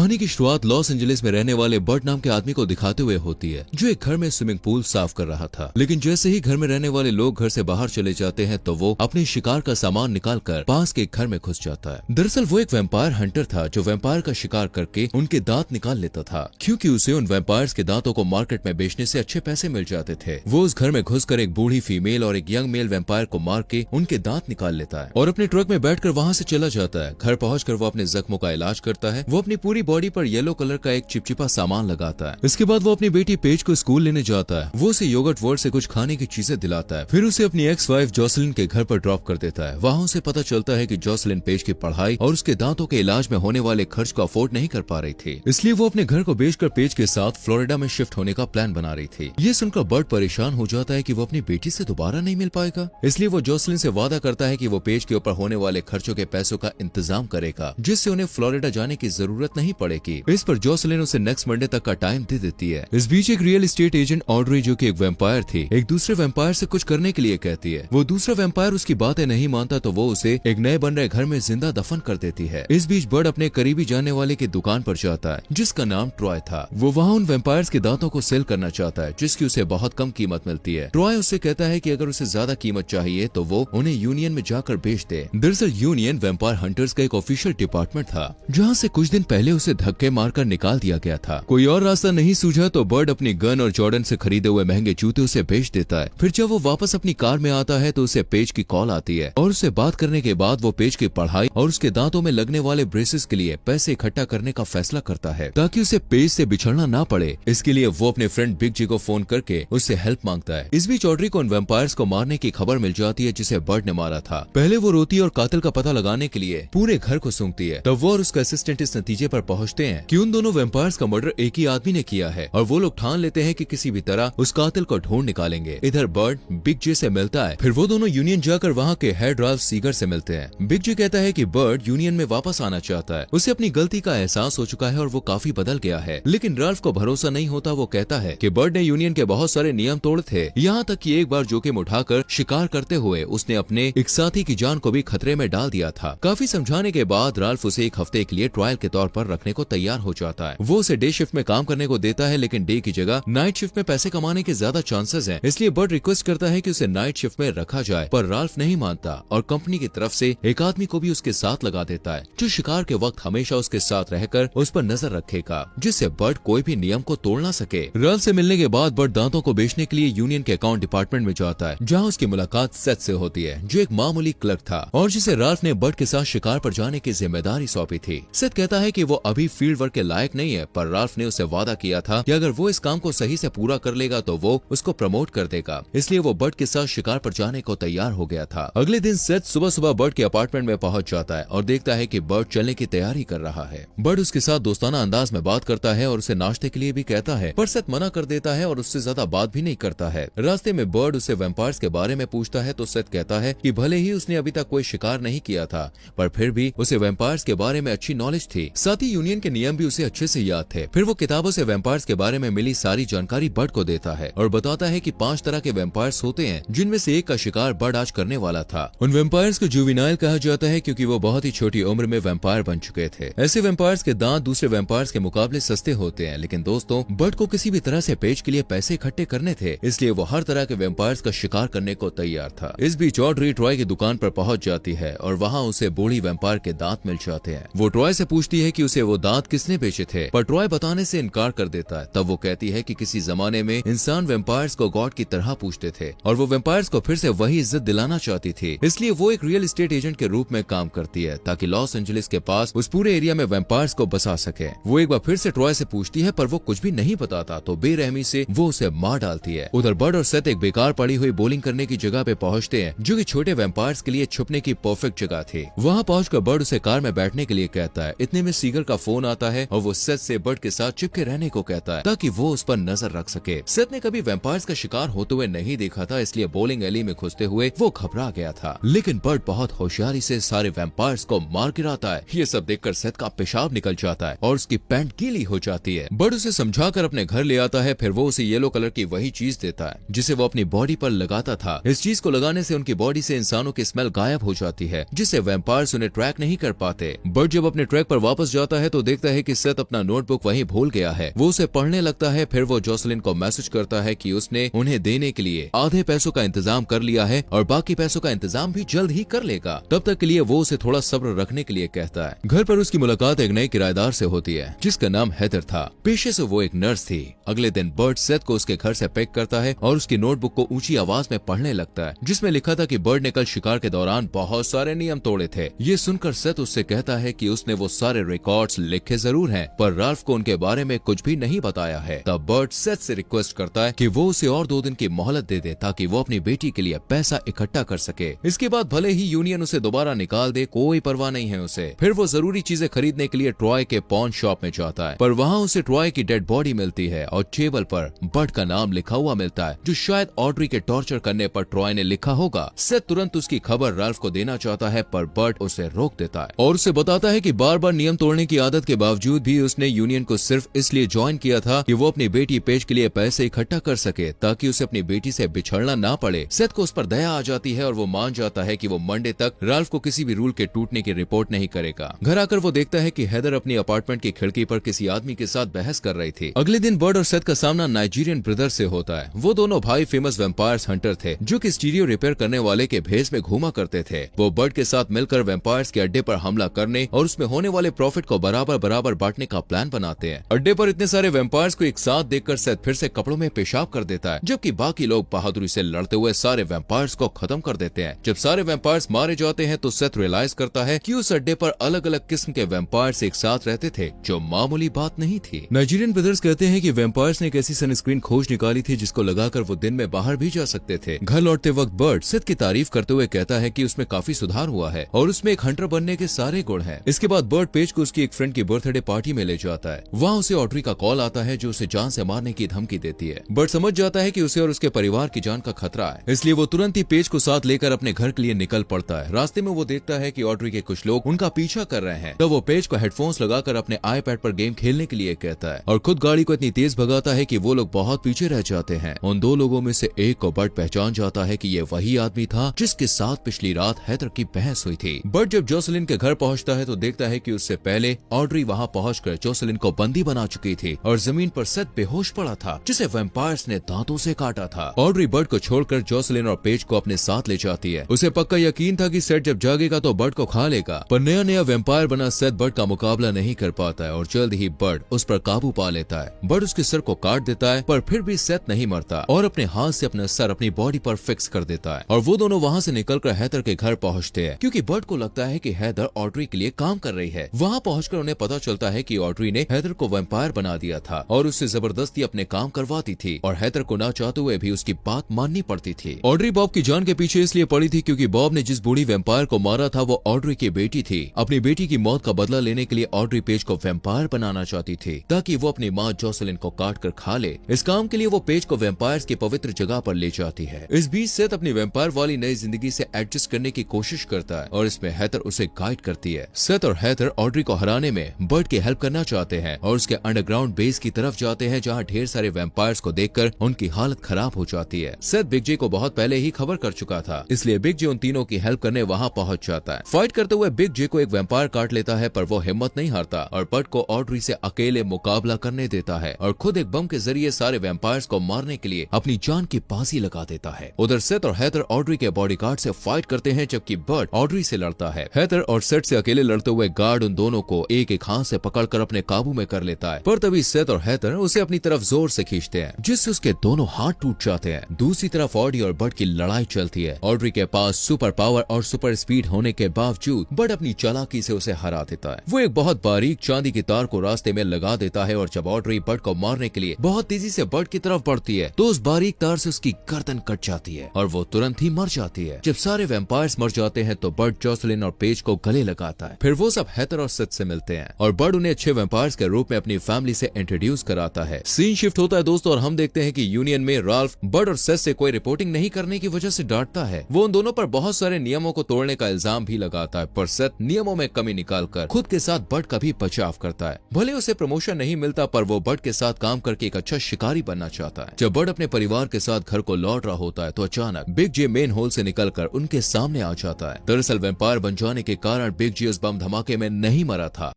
कहानी की शुरुआत लॉस एंजलिस में रहने वाले बर्ट नाम के आदमी को दिखाते हुए होती है, जो एक घर में स्विमिंग पूल साफ कर रहा था। लेकिन जैसे ही घर में रहने वाले लोग घर से बाहर चले जाते हैं तो वो अपने शिकार का सामान निकालकर पास के एक घर में घुस जाता है। दरअसल वो एक वैम्पायर हंटर था जो वैम्पायर का शिकार करके उनके दांत निकाल लेता था, क्योंकि उसे उन वैम्पायर्स के दांतों को मार्केट में बेचने से अच्छे पैसे मिल जाते थे। वो उस घर में घुसकर एक बूढ़ी फीमेल और एक यंग मेल वैम्पायर को मार के उनके दांत निकाल लेता है और अपने ट्रक में बैठकर वहाँ से चला जाता है। घर पहुंचकर वो अपने जख्मों का इलाज करता है। वो अपनी पूरी बॉडी पर येलो कलर का एक चिपचिपा सामान लगाता है। इसके बाद वो अपनी बेटी पेज को स्कूल लेने जाता है। वो उसे योगर्ट वर्ल्ड से कुछ खाने की चीजें दिलाता है। फिर उसे अपनी एक्स वाइफ जॉसलिन के घर पर ड्रॉप कर देता है। वहाँ उसे पता चलता है कि जॉसलिन पेज की पढ़ाई और उसके दांतों के इलाज में होने वाले खर्च को अफोर्ड नहीं कर पा रही थी, इसलिए वो अपने घर को बेचकर पेज के साथ फ्लोरिडा में शिफ्ट होने का प्लान बना रही थी। ये सुनकर बर्ट परेशान हो जाता है कि वो अपनी बेटी से दोबारा नहीं मिल पाएगा, इसलिए वो जॉसलिन से वादा करता है कि वो पेज के ऊपर होने वाले खर्चों के पैसों का इंतजाम करेगा, जिससे उन्हें फ्लोरिडा जाने की जरूरत नहीं पड़ेगी। इस पर जॉसलिन उसे नेक्स्ट मंडे तक का टाइम दे देती है। इस बीच एक रियल एस्टेट एजेंट ऑड्री, जो कि एक वैम्पायर थी, एक दूसरे वैम्पायर से कुछ करने के लिए कहती है। वो दूसरा वैम्पायर उसकी बातें नहीं मानता तो वो उसे एक नए बन रहे घर में जिंदा दफन कर देती है। इस बीच बर्ड अपने करीबी जानने वाले की दुकान पर जाता है, जिसका नाम ट्रॉय था। वो वहाँ उन वैम्पायर्स के दांतों को सेल करना चाहता है, जिसकी उसे बहुत कम कीमत मिलती है। ट्रॉय उससे कहता है कि अगर उसे ज्यादा कीमत चाहिए तो वो उन्हें यूनियन में जाकर बेच दे। दरअसल यूनियन वैम्पायर हंटर्स का एक ऑफिशियल डिपार्टमेंट था, जहाँ से कुछ दिन पहले उसे धक्के मारकर निकाल दिया गया था। कोई और रास्ता नहीं सूझा तो बर्ड अपनी गन और जॉर्डन से खरीदे हुए महंगे जूते उसे बेच देता है। फिर जब वो वापस अपनी कार में आता है तो उसे पेज की कॉल आती है और उससे बात करने के बाद वो पेज की पढ़ाई और उसके दांतों में लगने वाले ब्रेसेस के लिए पैसे इकट्ठा करने का फैसला करता है, ताकि उसे पेज से बिछड़ना ना पड़े। इसके लिए वो अपने फ्रेंड बिग जी को फोन करके उससे हेल्प मांगता है। इस बीच ऑड्री को उन वैम्पायर्स को मारने की खबर मिल जाती है जिसे बर्ड ने मारा था। पहले वो रोती और कातिल का पता लगाने के लिए पूरे घर को सूंघती है। तब वो और उसका असिस्टेंट इस नतीजे पर पहुंचते हैं कि उन दोनों वैम्पायर्स का मर्डर एक ही आदमी ने किया है और वो लोग ठान लेते हैं कि किसी भी तरह उस कातिल को ढूंढ निकालेंगे। इधर बर्ड बिग जे से मिलता है। फिर वो दोनों यूनियन जाकर वहाँ के हेड राल्फ सीगर से मिलते हैं। बिग जे कहता है कि बर्ड यूनियन में वापस आना चाहता है। उसे अपनी गलती का एहसास हो चुका है और वो काफी बदल गया है। लेकिन राल्फ को भरोसा नहीं होता। वो कहता है कि बर्ड ने यूनियन के बहुत सारे नियम तोड़े थे, यहाँ तक कि एक बार जोखिम उठाकर शिकार करते हुए उसने अपने एक साथी की जान को भी खतरे में डाल दिया था। काफी समझाने के बाद राल्फ उसे एक हफ्ते के लिए ट्रायल के तौर पर रखने को तैयार हो जाता है। वो उसे डे शिफ्ट में काम करने को देता है, लेकिन डे की जगह नाइट शिफ्ट में पैसे कमाने के ज्यादा चांसेस हैं। इसलिए बर्ड रिक्वेस्ट करता है कि उसे नाइट शिफ्ट में रखा जाए, पर राल्फ नहीं मानता और कंपनी की तरफ से एक आदमी को भी उसके साथ लगा देता है, जो शिकार के वक्त हमेशा उसके साथ रहकर उस पर नजर रखेगा, जिससे बर्ड कोई भी नियम को तोड़ ना सके। राल्फ से मिलने के बाद बर्ड दांतों को बेचने के लिए यूनियन के अकाउंट डिपार्टमेंट में जाता है, जहाँ उसकी मुलाकात सेथ से होती है, जो एक मामूली क्लर्क था और जिसे राल्फ ने बर्ड के साथ शिकार पर जाने की जिम्मेदारी सौंपी थी। सेथ कहता है कि वो अभी फील्ड वर्क के लायक नहीं है, पर राल्फ ने उसे वादा किया था कि अगर वो इस काम को सही से पूरा कर लेगा तो वो उसको प्रमोट कर देगा। इसलिए वो बर्ड के साथ शिकार पर जाने को तैयार हो गया था। अगले दिन सेथ सुबह सुबह बर्ड के अपार्टमेंट में पहुंच जाता है और देखता है कि बर्ड चलने की तैयारी कर रहा है। बर्ड उसके साथ दोस्ताना अंदाज में बात करता है और उसे नाश्ते के लिए भी कहता है, पर सेथ मना कर देता है और उससे ज्यादा बात भी नहीं करता है। रास्ते में बर्ड उसे वैम्पायर्स के बारे में पूछता है तो सेथ कहता है कि भले ही उसने अभी तक कोई शिकार नहीं किया था, पर फिर भी उसे वैम्पायर्स के बारे में अच्छी नॉलेज थी। साथ ही यूनियन के नियम भी उसे अच्छे से याद थे। फिर वो किताबों से वैम्पायर्स के बारे में मिली सारी जानकारी बर्ड को देता है और बताता है कि 5 तरह के वैम्पायर्स होते हैं, जिनमें से एक का शिकार बर्ड आज करने वाला था। उन वैम्पायर्स को जुवेनाइल कहा जाता है क्योंकि वो बहुत ही छोटी उम्र में वैम्पायर बन चुके थे। ऐसे वैम्पायर्स के दांत दूसरे वैम्पायर्स के मुकाबले सस्ते होते हैं, लेकिन दोस्तों बर्ड को किसी भी तरह से पेज के लिए पैसे इकट्ठे करने थे, इसलिए वो हर तरह के वैम्पायर्स का शिकार करने को तैयार था। इस बीच ऑड्री ट्रॉय की दुकान पर पहुंच जाती है और वहाँ उसे बूढ़ी वैम्पायर के दांत मिल जाते हैं। वो ट्रॉय से पूछती है कि उसे वो दांत किसने बेचे थे, पर ट्रॉय बताने से इनकार कर देता है। तब वो कहती है कि किसी जमाने में इंसान वैम्पायर्स को गॉड की तरह पूछते थे और वो वैम्पायर्स को फिर से वही इज्जत दिलाना चाहती थी, इसलिए वो एक रियल एस्टेट एजेंट के रूप में काम करती है, ताकि लॉस एंजलिस के पास उस पूरे एरिया में वैम्पायर्स को बसा सके। वो एक बार फिर से ट्रॉय से पूछती है, पर वो कुछ भी नहीं बताता तो बेरहमी से वो उसे मार डालती है। उधर बर्ड और सेथ एक बेकार पड़ी हुई बोलिंग करने की जगह पे पहुंचते हैं, जो कि छोटे वैम्पायर्स के लिए छुपने की परफेक्ट जगह थी। वहाँ पहुंचकर बर्ड उसे कार में बैठने के लिए कहता है। इतने में सीगर का फोन आता है और वो सेथ से बर्ड के साथ चिपके रहने को कहता है, ताकि वो उस पर नजर रख सके। सेथ ने कभी वैम्पायर्स का शिकार होते हुए नहीं देखा था, इसलिए बोलिंग एली में घुसते हुए वो घबरा गया था। लेकिन बर्ड बहुत होशियारी से सारे वैम्पायर्स को मार गिराता है। ये सब देखकर सेथ का पेशाब निकल जाता है और उसकी पैंट गीली हो जाती है। बर्ड उसे समझाकर अपने घर ले आता है। फिर वो उसे येलो कलर की वही चीज देता है जिसे वो अपनी बॉडी पर लगाता था। इस चीज को लगाने से उनकी बॉडी से इंसानों की स्मेल गायब हो जाती है, जिससे वैम्पायर्स उन्हें ट्रैक नहीं कर पाते। बर्ड जब अपने ट्रैक पर वापस जाता है तो देखता है कि सेथ अपना नोटबुक वहीं भूल गया है। वो उसे पढ़ने लगता है। फिर वो जोसेलिन को मैसेज करता है कि उसने उन्हें देने के लिए आधे पैसों का इंतजाम कर लिया है और बाकी पैसों का इंतजाम भी जल्द ही कर लेगा। तब तक के लिए वो उसे थोड़ा सब्र रखने के लिए कहता है। घर पर उसकी मुलाकात एक नए किराएदार से होती है जिसका नाम हेदर था। पेशे से वो एक नर्स थी। अगले दिन बर्ड सेथ को उसके घर से पिक करता है और उसकी नोटबुक को ऊंची आवाज में पढ़ने लगता है जिसमें लिखा था कि बर्ड ने कल शिकार के दौरान बहुत सारे नियम तोड़े थे। ये सुनकर सेथ उससे कहता है कि उसने वो सारे रिकॉर्ड्स लिखे जरूर हैं, पर राल्फ को उनके बारे में कुछ भी नहीं बताया है। तब बर्ड सेथ से रिक्वेस्ट करता है कि वो उसे और 2 दिन की मोहलत दे दे ताकि वो अपनी बेटी के लिए पैसा इकट्ठा कर सके। इसके बाद भले ही यूनियन उसे दोबारा निकाल दे, कोई परवाह नहीं है उसे। फिर वो जरूरी चीजें खरीदने के लिए ट्रॉय के पॉन शॉप में जाता है, पर वहाँ उसे ट्रॉय की डेड बॉडी मिलती है और टेबल पर बर्ड का नाम लिखा हुआ मिलता है जो शायद ऑड्री के टॉर्चर करने पर ट्रॉय ने लिखा होगा। सेथ तुरंत उसकी खबर राल्फ को देना चाहता है, पर बर्ड उसे रोक देता है और उसे बताता है कि बार बार नियम तोड़ने की आदत के बावजूद भी उसने यूनियन को सिर्फ इसलिए ज्वाइन किया था कि वो अपनी बेटी पेज के लिए पैसे इकट्ठा कर सके ताकि उसे अपनी बेटी से बिछड़ना ना पड़े। सेथ को उस पर दया आ जाती है और वो मान जाता है कि वो मंडे तक राल्फ को किसी भी रूल के टूटने की रिपोर्ट नहीं करेगा। घर आकर वो देखता है कि हेदर अपनी अपार्टमेंट की खिड़की पर किसी आदमी के साथ बहस कर रही थी। अगले दिन बर्ड और सेथ का सामना नाइजीरियन ब्रदर से होता है। वो दोनों भाई फेमस वेम्पायर्स हंटर थे जो कि स्टीरियो रिपेयर करने वाले के भेस में घूमा करते थे। वो बर्ड के साथ मिलकर वेम्पायर्स के अड्डे पर हमला करने और उसमें होने वाले प्रॉफिट को बराबर बराबर बांटने का प्लान बनाते हैं। अड्डे पर इतने सारे वेम्पायर्स को एक साथ देखकर सेथ फिर से कपड़ों में पेशाब कर देता है, जबकि बाकी लोग बहादुरी से लड़ते हुए सारे वेम्पायर्स को खत्म कर देते हैं। जब सारे वेम्पायर्स मारे जाते हैं तो सेथ रियलाइज करता है कि उस अड्डे पर अलग अलग किस्म के वेम्पायर्स एक साथ रहते थे, जो मामूली बात नहीं थी। नाइजीरियन ब्रदर्स कहते हैं कि वेम्पायर्स ने एक ऐसी सनस्क्रीन खोज निकाली थी जिसको लगाकर वो दिन में बाहर भी जा सकते थे। घर लौटते वक्त बर्ड सेथ की तारीफ करते हुए कहता है कि उसमें काफी सुधार हुआ है और उसमें एक हंटर बनने के सारे गुण हैं। इसके बाद बर्ड पेज को उसकी एक फ्रेंड की बर्थडे पार्टी में ले जाता है। वहाँ उसे ऑड्री का कॉल आता है जो उसे जान से मारने की धमकी देती है। बर्ड समझ जाता है कि उसे और उसके परिवार की जान का खतरा है, इसलिए वो तुरंत ही पेज को साथ लेकर अपने घर के लिए निकल पड़ता है। रास्ते में वो देखता है कि ऑड्री के कुछ लोग उनका पीछा कर रहे हैं, तो वो पेज को हेडफोन्स लगाकर अपने आईपैड पर गेम खेलने के लिए कहता है और खुद गाड़ी को इतनी तेज भगाता है कि वो लोग बहुत पीछे रह जाते हैं। उन 2 लोगों में से एक को बर्ड पहचान जाता है कि ये वही आदमी था जिसके साथ पिछली रात हेदर की बहस हुई थी। बर्ड जब जोसेलिन के घर पहुंचता है तो देखता है कि उससे पहले ऑड्री वहां पहुंचकर जोसेलिन को बंदी बना चुकी थी और जमीन पर सेथ बेहोश पड़ा था जिसे वेम्पायर्स ने दांतों से काटा था। ऑड्री बर्ड को छोड़कर जोसेलिन और पेज को अपने साथ ले जाती है। उसे पक्का यकीन था कि सेथ जब जागेगा तो बर्ड को खा लेगा, पर नया नया वेम्पायर बना सेथ बर्ड का मुकाबला नहीं कर पाता है और जल्द ही बर्ड उस पर काबू पा लेता है। बर्ड उसके सर को काट देता है, पर फिर भी सेथ नहीं मरता और अपने हाथ से अपना सर अपनी बॉडी पर फिक्स कर देता है और वो दोनों वहाँ से निकलकर हेदर के घर पहुँचते हैं क्योंकि बर्ड को लगता है कि हेदर ऑड्री के लिए काम कर रही है। वहाँ पहुँचकर उन्हें पता चलता है कि ऑड्री ने हेदर को वेम्पायर बना दिया था और उससे जबरदस्ती अपने काम करवाती थी और हेदर को ना चाहते हुए भी उसकी बात माननी पड़ती थी। ऑड्री बॉब की जान के पीछे इसलिए पड़ी थी क्योंकि बॉब ने जिस बूढ़ी वेम्पायर को मारा था वो ऑड्री की बेटी थी। अपनी बेटी की मौत का बदला लेने के लिए ऑड्री पेज को वेम्पायर बनाना चाहती थी ताकि वो अपनी माँ जोसेलिन को काट कर खा ले। इस काम के लिए वो पेज को वेम्पायर्स की पवित्र जगह पर ले जाती है। इस बीच सेथ अपनी वेम्पायर वाली नई जिंदगी से एडजस्ट करने की कोशिश करता है और इसमें हेदर उसे गाइड करती है। सेथ और हेदर ऑड्री को हराने में बर्ड की हेल्प करना चाहते हैं और उसके अंडरग्राउंड बेस की तरफ जाते हैं जहाँ ढेर सारे वेम्पायर्स को देखकर उनकी हालत खराब हो जाती है। सेथ बिग जे को बहुत पहले ही खबर कर चुका था, इसलिए बिग जे उन तीनों की हेल्प करने वहाँ पहुँच जाता है। फाइट करते हुए बिग जे को एक वेम्पायर काट लेता है, पर वो हिम्मत नहीं हारता और बर्ड को ऑड्री से अकेले मुकाबला करने देता है और खुद एक बम के जरिए सारे वेम्पायर्स को मारने के लिए अपनी जान की बाजी लगा देता है। उधर सेथ और हेदर ऑड्री के बॉडीगार्ड से फाइट करते हैं जबकि बर्ड ऑड्री से लड़ता है। हेदर और सेथ से अकेले लड़ते हुए गार्ड उन दोनों को एक एक हाथ से पकड़कर अपने काबू में कर लेता है, पर तभी सेथ और हेदर उसे अपनी तरफ जोर से खींचते हैं जिससे उसके दोनों हाथ टूट जाते हैं। दूसरी तरफ ऑड्री और बर्ड की लड़ाई चलती है। ऑड्री के पास सुपर पावर और सुपर स्पीड होने के बावजूद बर्ड अपनी चालाकी से उसे हरा देता है। वो एक बहुत बारीक चांदी की तार को रास्ते में लगा देता है और जब ऑड्री बर्ड को मारने के लिए बहुत तेजी से बर्ड की तरफ बढ़ती है तो उस बारीक तार से उसकी गर्दन कट जाती है और वो तुरंत ही मर जाती है। जब सारे वेम्पायर्स मर जाते हैं तो बर्ड जोसेलिन और पेज को गले लगाता है। फिर वो सब हेदर और सेथ से मिलते हैं और बर्ड उन्हें अच्छे वेम्पायर्स के रूप में अपनी फैमिली से इंट्रोड्यूस कराता है। सीन शिफ्ट होता है दोस्तों और हम देखते हैं कि यूनियन में राल्फ बर्ड और सेथ से कोई रिपोर्टिंग नहीं करने की वजह से डांटता है। वो उन दोनों पर बहुत सारे नियमों को तोड़ने का इल्जाम भी लगाता है, पर सेथ नियमों में कमी निकालकर खुद के साथ बर्ड का भी बचाव करता है। भले उसे प्रमोशन नहीं मिलता, पर वो बर्ड के साथ काम करके एक अच्छा शिकारी बनना चाहता है। जब बर्ड अपने परिवार के साथ घर को लौट रहा होता है तो अचानक बिग जे मेन होल से निकलकर उनके सामने आ जाता है। दरअसल वेम्पायर बन जाने के कारण बिग जे उस बम धमाके में नहीं मरा था।